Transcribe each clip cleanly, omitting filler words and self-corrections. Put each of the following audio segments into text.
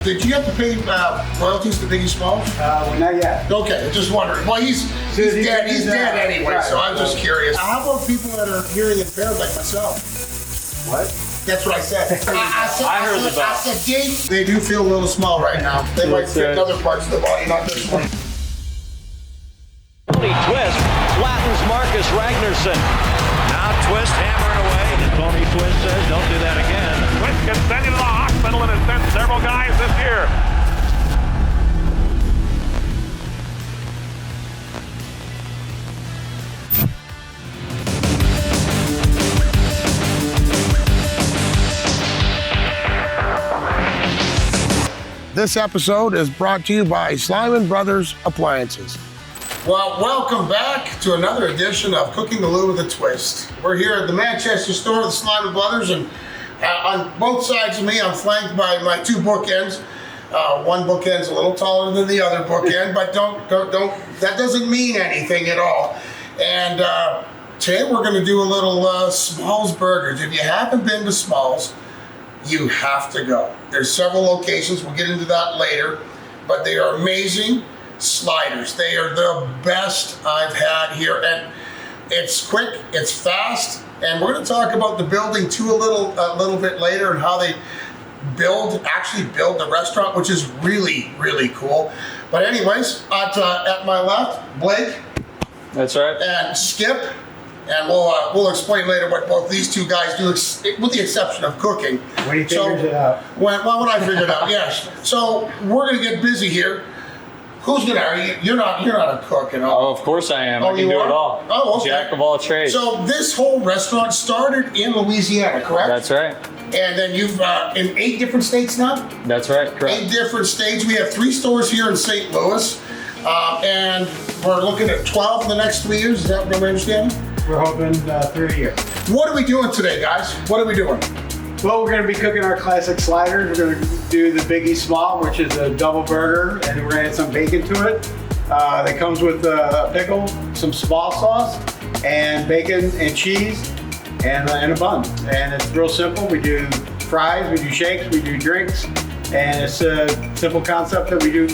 Did you have to pay royalties to Biggie Smalls? Well, not yet. Okay, just wondering. Well, he's dead. He's dead anyway, right, so I'm just curious. How about people that are hearing impaired like myself? What? That's what I said. I heard the bell. I said, Dave, they do feel a little small right now. They might fit in other parts of the body, not this one. Tony Twist flattens Marcus Ragnarsson. Now Twist hammering away. And Tony Twist says, don't do that again. Twist gets sent into the hospital and has sent several guys this year. This episode is brought to you by Slyman Brothers Appliances. Well, welcome back to another edition of Cooking the Lou with a Twist. We're here at the Manchester store of the Slyman Brothers, and on both sides of me, I'm flanked by my two bookends. One bookend's a little taller than the other bookend, but don't. That doesn't mean anything at all. And today we're going to do a little Smalls Burgers. If you haven't been to Smalls, you have to go. There's several locations. We'll get into that later, but they are amazing sliders. They are the best I've had here, and it's quick, it's fast, and we're going to talk about the building too a little bit later and how they actually build the restaurant, which is really, really cool. But anyways, at my left, Blake. That's right. And Skip. And we'll explain later what both these two guys do, with the exception of cooking. When he figures it out. When I figure it out, yes. So we're gonna get busy here. Who's gonna? You're not a cook, you know. Oh, of course I am. I can do it all. Oh, okay. Jack of all trades. So this whole restaurant started in Louisiana, correct? That's right. And then you've in 8 different states now. That's right. Correct. 8 different states. We have 3 stores here in St. Louis, and we're looking at 12 in the next 3 years. Is that what I understand? We're hoping 3 a year. What are we doing today, guys? What are we doing? Well, we're going to be cooking our classic sliders. We're going to do the Biggie Small, which is a double burger, and we're going to add some bacon to it. That comes with a pickle, some small sauce, and bacon and cheese, and a bun. And it's real simple. We do fries, we do shakes, we do drinks, and it's a simple concept that we do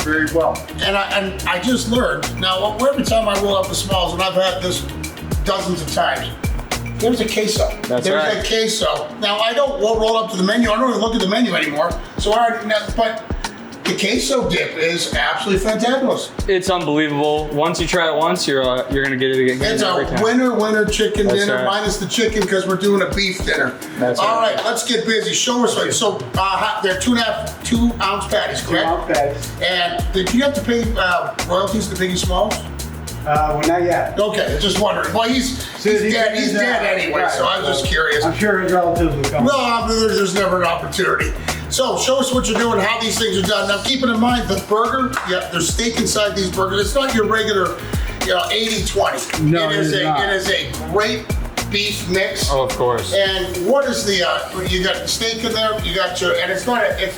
very well. And I just learned, now every time I roll up the Smalls, and I've had this dozens of times, there's a queso. That's there's right. a queso. Now I don't roll up to the menu. I don't even look at the menu anymore. So but the queso dip is absolutely fantabulous. It's unbelievable. Once you try it once, you're gonna get it again. It's every a time. winner chicken That's dinner, right. minus the chicken because we're doing a beef dinner. That's All right. right, let's get busy. Show us. So they're 2.5-ounce patties, correct? 2-ounce patties. And did you have to pay royalties to Biggie Smalls? Well, not yet. Okay, just wondering. Well, he's dead. He's dead anyway, right, so I'm just curious. I'm sure his relatives will come. Well, there's never an opportunity. So show us what you're doing, how these things are done. Now, keeping in mind the burger, there's steak inside these burgers. It's not your regular, 80-20. No, it is not. It is a great beef mix. Oh, of course. And what is the? You got steak in there. You got and it's not a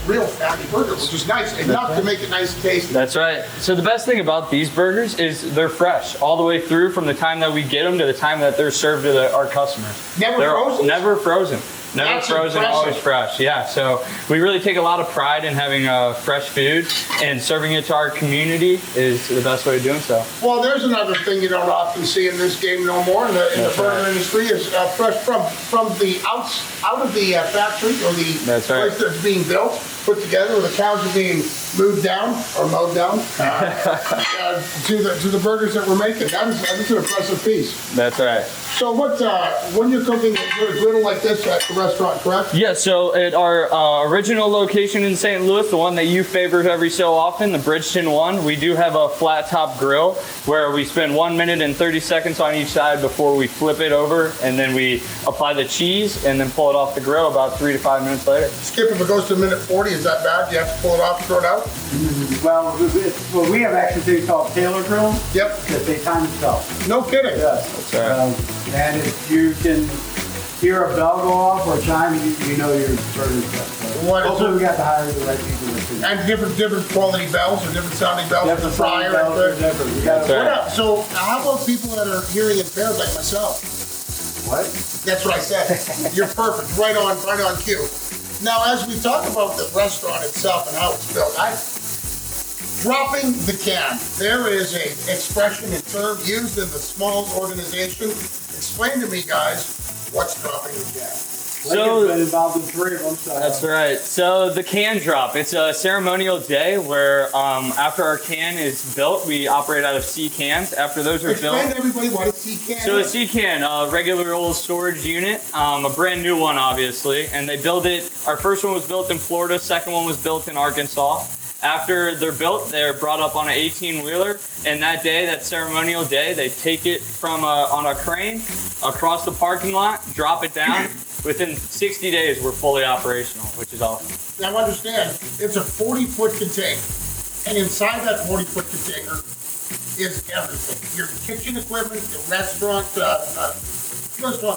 real fatty burger, which is nice enough to make it nice and tasty. That's right. So the best thing about these burgers is they're fresh all the way through from the time that we get them to the time that they're served to our customers. Never They're frozen? Never frozen. Never That's frozen, impressive. always fresh. Yeah, so we really take a lot of pride in having fresh food, and serving it to our community is the best way of doing so. Well, there's another thing you don't often see in this game no more in the burger industry is fresh from the out of the factory or the That's right. place that's being built, put together, or the cows are being moved down or mowed down to the burgers that we're making. That's an impressive piece. That's right. So when you're cooking a griddle like this at the restaurant, correct? Yeah, so at our original location in St. Louis, the one that you favored every so often, the Bridgeton one, we do have a flat top grill where we spend 1 minute and 30 seconds on each side before we flip it over, and then we apply the cheese and then pull it off the grill about 3 to 5 minutes later. Skip, if it goes to 1:40, is that bad? Do you have to pull it off and throw it out? Well, we have actually things called Taylor grill. Yep. Because they time themselves. No kidding. Yes. That's right. And if you can hear a bell go off or chime, you know your burger's done. What is Also, it? we got to hire the right people to do it. And different quality bells or different sounding bells for the fryer. bells are different. We gotta- That's right. What else? So how about people that are hearing impaired like myself? What? That's what I said. You're perfect. Right on cue. Now, as we talk about the restaurant itself and how it's built, dropping the can. There is a expression and term used in the Smalls organization. Explain to me, guys, what's dropping the can? Lincoln's been involved in 3 of them. So. That's right. So the can drop, it's a ceremonial day where after our can is built, we operate out of sea cans. After those are Explain built. to everybody what a sea can So a is. sea can, a regular old storage unit, a brand new one obviously, and they build it. Our first one was built in Florida, second one was built in Arkansas. After they're built, they're brought up on an 18-wheeler, and that day, that ceremonial day, they take it from on a crane across the parking lot, drop it down. Within 60 days, we're fully operational, which is awesome. Now understand, it's a 40-foot container, and inside that 40-foot container is everything. Your kitchen equipment, your restaurant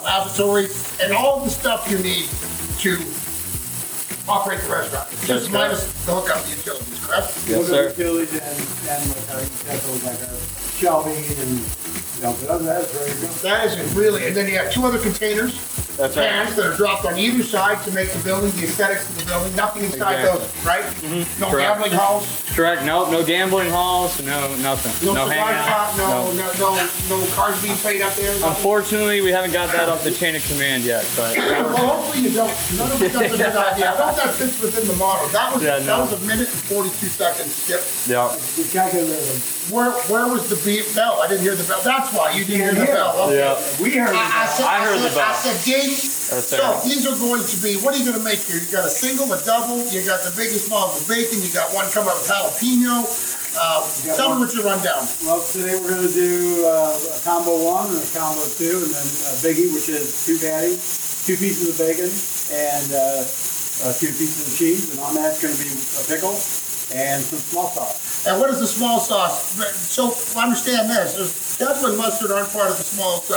lavatory, and all the stuff you need to operate the restaurant. Just minus the hookup utilities, correct? Yes, sir. Utilities and like our utensils, like our shelving and, but that's very good. That isn't really, and then you have 2 other containers. That's right. Cans that are dropped on either side to make the building, the aesthetics of the building, nothing inside Exactly. those, right? No Correct. gambling halls, Correct. Nope. No gambling halls. No nothing. no cigar hangout. shop, no cars being played up there. nothing. Unfortunately, we haven't got that up the chain of command yet, but Well, hopefully you don't. None of it does a good idea. I hope that fits within the model. That was Yeah, no. a minute and 42 seconds, Skip. yeah. We can't get rid of them. Where was the bell? I didn't hear the bell. That's why you didn't hear the bell. Okay. Yeah. We heard it. I heard the bell. I said ding. That's So right. these are going to be, what are you going to make here? You got a single, a double, you got the Biggie Smalls with bacon, you got one coming out with jalapeno. Tell me what your rundown. Well, today we're going to do a combo 1 and a combo 2, and then a biggie, which is 2 patties, 2 pieces of bacon, and 2 pieces of cheese. And on that's going to be a pickle and some small sauce. And what is the small sauce? So understand this: ketchup and mustard aren't part of the Smalls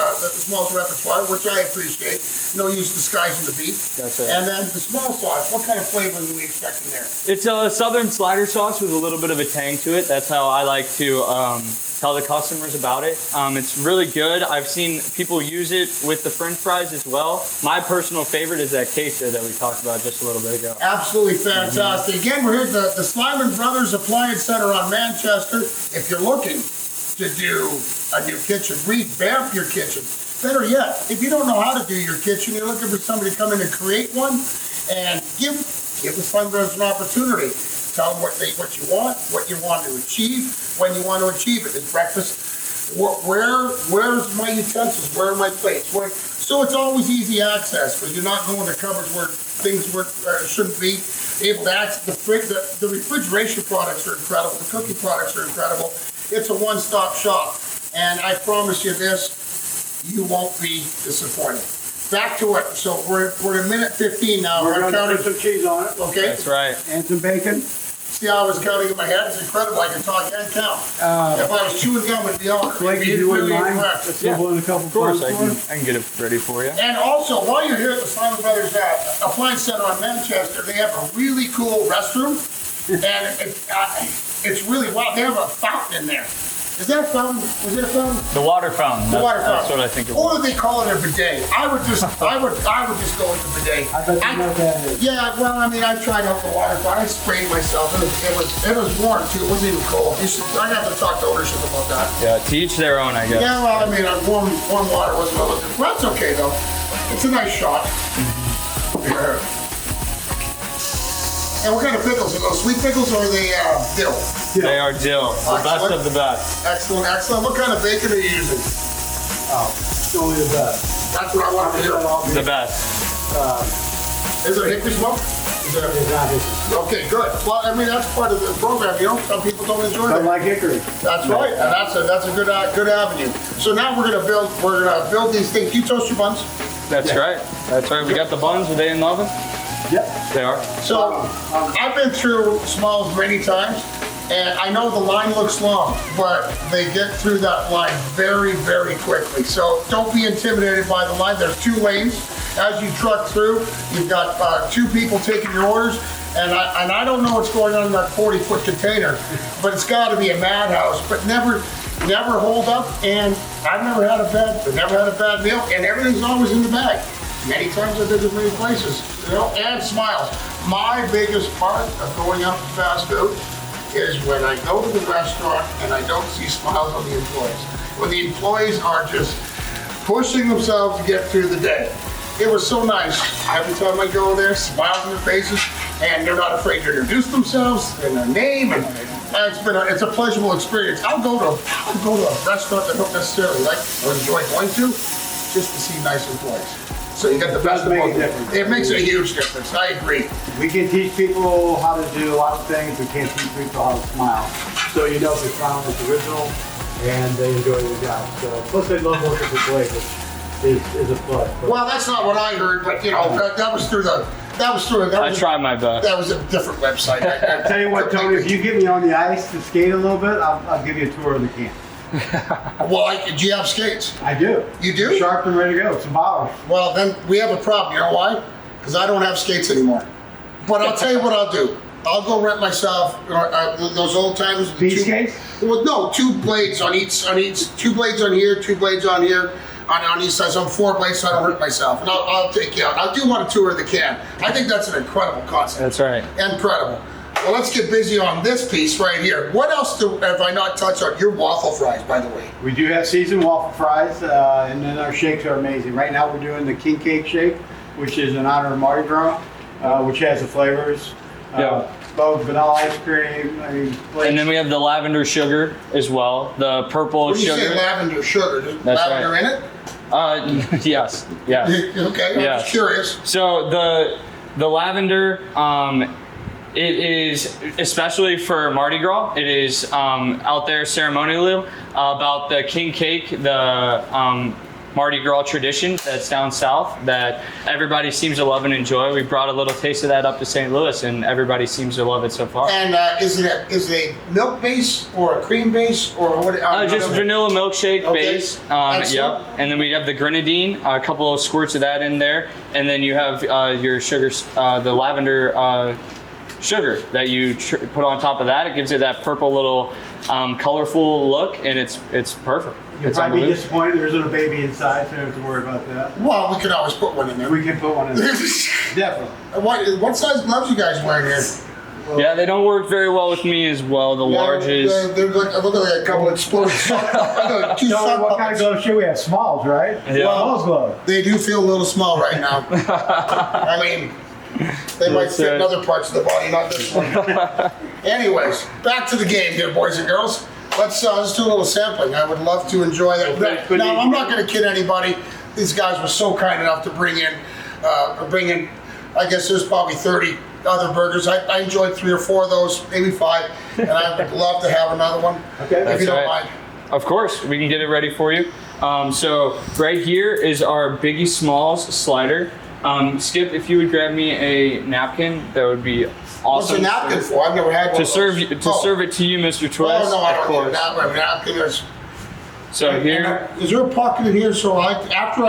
repertoire, which I appreciate. No use disguising the beef. That's it. And then the small sauce. What kind of flavor are we expecting there? It's a southern slider sauce with a little bit of a tang to it. That's how I like to tell the customers about it. It's really good. I've seen people use it with the French fries as well. My personal favorite is that queso that we talked about just a little bit ago. Absolutely fantastic. Again, we're here at the Slyman Brothers Appliance Center on Manchester. If you're looking to do a new kitchen, revamp your kitchen. Better yet, if you don't know how to do your kitchen, you're looking for somebody to come in and create one, and give the Slyman Brothers an opportunity. Tell them what you want to achieve, when you want to achieve it. Is breakfast? Where's my utensils? Where are my plates? So it's always easy access, because you're not going to cupboards where things shouldn't be. Able to access the refrigeration products are incredible. The cooking products are incredible. It's a one-stop shop, and I promise you this: you won't be disappointed. Back to it. So we're at minute 15 now. We're I'm going to counting. put some cheese on it. Okay. That's right. And some bacon. See how I was counting in my head? It's incredible. I can talk and count. If I was chewing gum, it'd be all. Blake, if you wouldn't mind, let's sprinkle in a couple Of course, I buns can get it ready for you. And also, while you're here at the Slyman Brothers Appliance Center on Manchester, they have a really cool restroom, and it's really wow. They have a fountain in there. Is that a fountain? Was it a fountain? The water fountain. The water fountain. That's what I think it Or was. do they call it a bidet? I would just go with the bidet. I bet you know what that is. Yeah, well, I mean, I tried out the water fountain. I sprayed myself. It was warm too. It wasn't even cold. I have to talk to ownership about that. Yeah, to each their own, I guess. Yeah, well, I mean, warm water wasn't well. Well, that's okay though. It's a nice shot. Yeah. And what kind of pickles? Are those sweet pickles or are they dill? They are dill. The best of the best. Excellent, excellent. What kind of bacon are you using? Oh, it's only the best. That's what I want to hear. The best. Is it a hickory smoke? Is it It's not hickory. Okay, good. Well, I mean, that's part of the program, you know? Some people don't enjoy Don't that. like hickory. That's right, and that's a good avenue. So now we're gonna build these things. You toast your buns. That's right. That's right. We got the buns. Are they in the oven? Yep. They are. So I've been through Smalls many times, and I know the line looks long, but they get through that line very, very quickly. So don't be intimidated by the line. There's 2 lanes. As you truck through, you've got 2 people taking your orders, and I don't know what's going on in that 40-foot container, but it's got to be a madhouse. But never hold up, and I've never had a bad meal, and everything's always in the bag. Many times I visit many places, you know, and smiles. My biggest part of going out to fast food is when I go to the restaurant and I don't see smiles on the employees. When the employees are just pushing themselves to get through the day. It was so nice. Every time I go there, smiles on their faces, and they're not afraid to introduce themselves and their name, and it's a pleasurable experience. I'll go to a restaurant that I don't necessarily like or enjoy going to, just to see nice employees. So you got the best of both. It makes a huge difference. I agree. We can teach people how to do a lot of things. We can't teach people how to smile. So you know if they smile is original and they enjoy their job. So plus they love working with Blake, which is a plus. Well, that's not what I heard, but you know that was through the. I tried my best. That was a different website. I'll tell you what, Tony, if you get me on the ice to skate a little bit, I'll give you a tour of the camp. Well, do you have skates? I do. You do? Sharp and ready to go. Some bottles. Well, then we have a problem. You know why? Because I don't have skates anymore. But I'll tell you what I'll do. I'll go rent myself those old times. Speed skates? Well, no, 2 blades on each. 2 blades on here, 2 blades on here. On each side, so I'm 4 blades, so I don't hurt myself. And I'll take you out. I do want a tour of the camp. I think that's an incredible concept. That's right. Incredible. Well, let's get busy on this piece right here. What else have I not touched on? Your waffle fries, by the way. We do have seasoned waffle fries, and then our shakes are amazing. Right now we're doing the king cake shake, which is in honor of Mardi Gras, which has the flavors. Both vanilla ice cream. And then we have the lavender sugar as well. The purple When you sugar. say lavender sugar, is That's lavender right. in it? Yes. Okay, I'm just curious. So the lavender, it is especially for Mardi Gras. It is out there ceremonially about the king cake, the Mardi Gras tradition that's down south that everybody seems to love and enjoy. We brought a little taste of that up to St. Louis, and everybody seems to love it so far. And is it a milk base or a cream base or what? Just vanilla milkshake base. Excellent. Yep. And then we have the grenadine, a couple of squirts of that in there, and then you have your sugar, the lavender sugar that you put on top of that. It gives it that purple little colorful look, and it's perfect. You'll probably be disappointed there isn't a baby inside, so you don't have to worry about that. Well, we could always put one in there. We can put one in there. Definitely. What size gloves you guys wearing here? Well, yeah, they don't work very well with me as well. The larges. They're look like a couple of exploded. What kind of gloves should we have? Smalls, right? Yeah. Smalls gloves. They do feel a little small right now. I mean, they might fit in other parts of the body, not this one. Anyways, back to the game here, boys and girls. Let's do a little sampling. I would love to enjoy that. Now, I'm not going to kid anybody. These guys were so kind enough to bring in, I guess there's probably 30 other burgers. I enjoyed 3 or 4 of those, maybe 5, and I would love to have another one, if you don't mind. Of course, we can get it ready for you. So right here is our Biggie Smalls slider. Skip, if you would grab me a napkin, that would be awesome. What's a napkin for? I've never had one. To serve it to you, Mr. Twist. Oh, no, I of don't course. need a napkin. So here, is there a pocket in here so after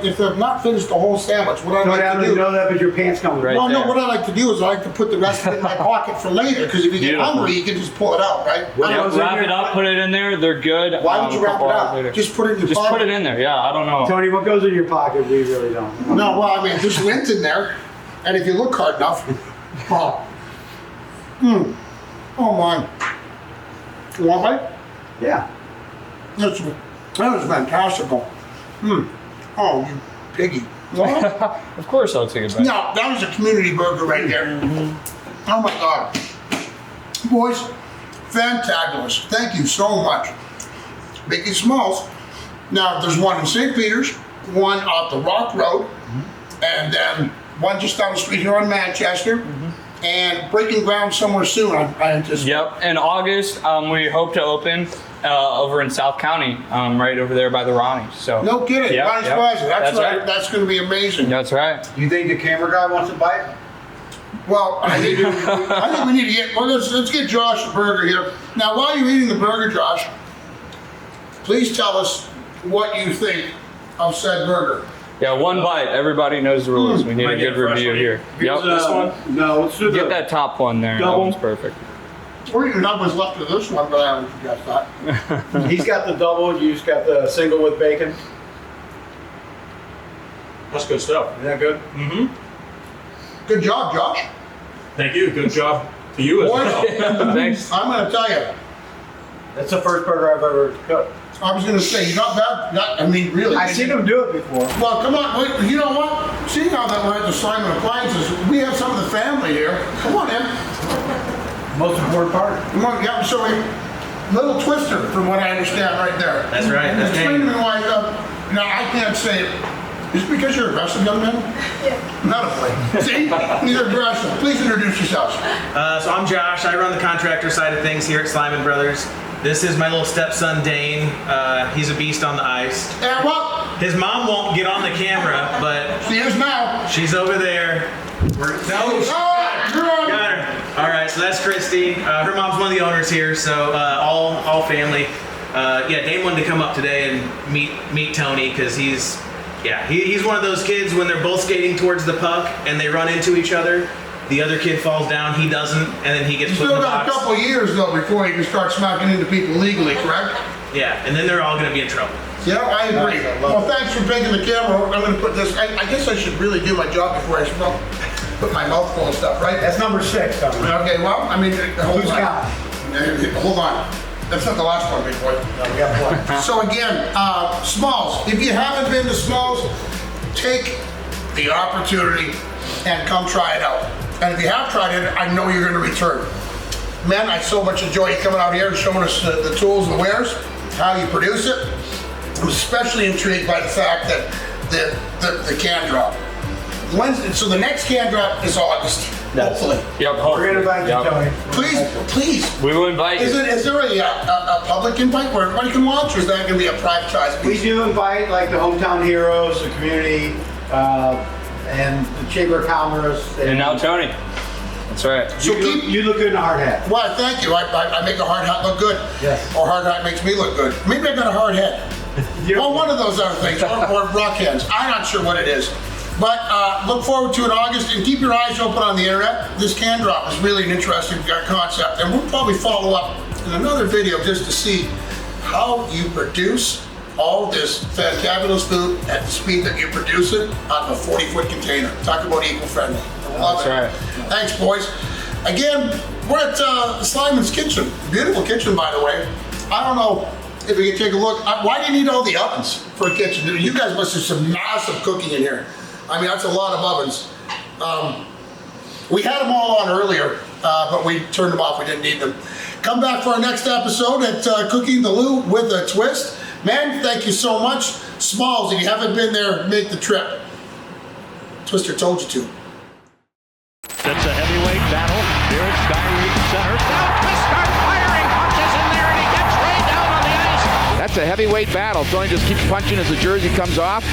if I've not finished the whole sandwich, what I like to do? You know that, but your pants come with Right. Well, no, there. what I like to do is I like to put the rest of it in my pocket for later, because if you get Beautiful. hungry, you can just pull it out, right? wrap it up, put it in there. They're good. Why would you wrap it couple hours up? later. Just put it in your Just pocket. put it in there. Yeah, I don't know. Tony, what goes in your pocket? We really don't. No, well, I mean, there's lint in there, and if you look hard enough, oh my. You want one? Yeah. That was fantastical. Oh, you piggy. Of course I'll take it back. No, that was a community burger right there. Oh my God. Boys, fantabulous. Thank you so much. Biggie Smalls. Now, there's one in St. Peter's, one off the Rock Road, and then one just down the street here on Manchester, and breaking ground somewhere soon, I anticipate. Yep. In August, we hope to open over in South County, right over there by the Ronnie. So. No kidding. Yep, Ronnie's yep. Plaza. That's right. right. That's going to be amazing. That's right. Do you think the camera guy wants to bite? Well, I think we need to get. Well, let's get Josh a burger here. Now, while you're eating the burger, Josh, please tell us what you think of said burger. Yeah, one bite. Everybody knows the rules. We need a good review here. Yep. This one? No, let's do Get that top one there. That double. one's perfect. Or even not much left of this one, but I don't think that's that. He's got the double, you just got the single with bacon. That's good stuff. Is that good? Mm-hmm. Good job, Josh. Thank you. Good job to you as Boys, well. Thanks. I'm going to tell you, That's the first burger I've ever cooked. I was going to say, you're not bad. I mean, really. I've seen them do it before. Well, come on. Wait, you know what? Seeing how that we're at the Slyman Appliances, we have some of the family here. Come on in. Most important part. Come on, yeah, so little twister from what I understand right there. That's right. That's Explain to Dane. me why, now I can't say it. Is it because you're aggressive, young man? Yeah. Not a play. See? You're aggressive. Please introduce yourselves. So I'm Josh. I run the contractor side of things here at Slyman Brothers. This is my little stepson, Dane. He's a beast on the ice. And what? His mom won't get on the camera, but She is now. she's over there. Oh, you're on. Got her. All right, so that's Christy. Her mom's one of the owners here, so all family. Yeah, Dane wanted to come up today and meet Tony because he's one of those kids when they're both skating towards the puck and they run into each other. The other kid falls down, he doesn't, and then he gets You put in still the got a box. couple of years, though, before you can start smacking into people legally, correct? Yeah, and then they're all going to be in trouble. Yeah, I agree. Nice, I love Well, thanks for taking the camera. I'm going to put this, I guess I should really do my job before I put my mouth full of stuff, right? That's number 6, Tommy. Okay, well, I mean, hold Who's on. counting? Hold on. That's not the last one, big boy. No, we got one. So again, Smalls, if you haven't been to Smalls, take the opportunity and come try it out. And if you have tried it, I know you're going to return. Man, I so much enjoy you coming out here and showing us the tools and the wares, how you produce it. I'm especially intrigued by the fact that the can drop. So the next can drop is August, hopefully. Yep. We're going to invite you, Yep. Tony. Please. We will invite you. Is there a public invite where everybody can watch, or is that going to be a privatized We piece? do invite like the hometown heroes, the community, and the Chamber of Commerce. And now Tony. That's right. So You look good in a hard hat. Well, thank you. I make a hard hat look good. Yes. Or hard hat makes me look good. Maybe I got a hard head. Well, one of those other things. Or rock hands. I'm not sure what it is. But look forward to it in August and keep your eyes open on the internet. This can drop is really an interesting concept. And we'll probably follow up in another video just to see how you produce all this fantabulous food at the speed that you produce it out of a 40-foot container. Talk about eco-friendly. I love That's it. right. Thanks, boys. Again, we're at Slyman's kitchen. Beautiful kitchen, by the way. I don't know if you can take a look. Why do you need all the ovens for a kitchen? You guys must have some massive cooking in here. I mean, that's a lot of ovens. We had them all on earlier, but we turned them off. We didn't need them. Come back for our next episode at Cooking the Lou with a Twist. Man, thank you so much. Smalls, if you haven't been there, make the trip. Twister told you to. That's a heavyweight battle here at Skyreach Center. Now Twister firing punches in there and he gets way down on the ice. That's a heavyweight battle. Tony just keeps punching as the jersey comes off.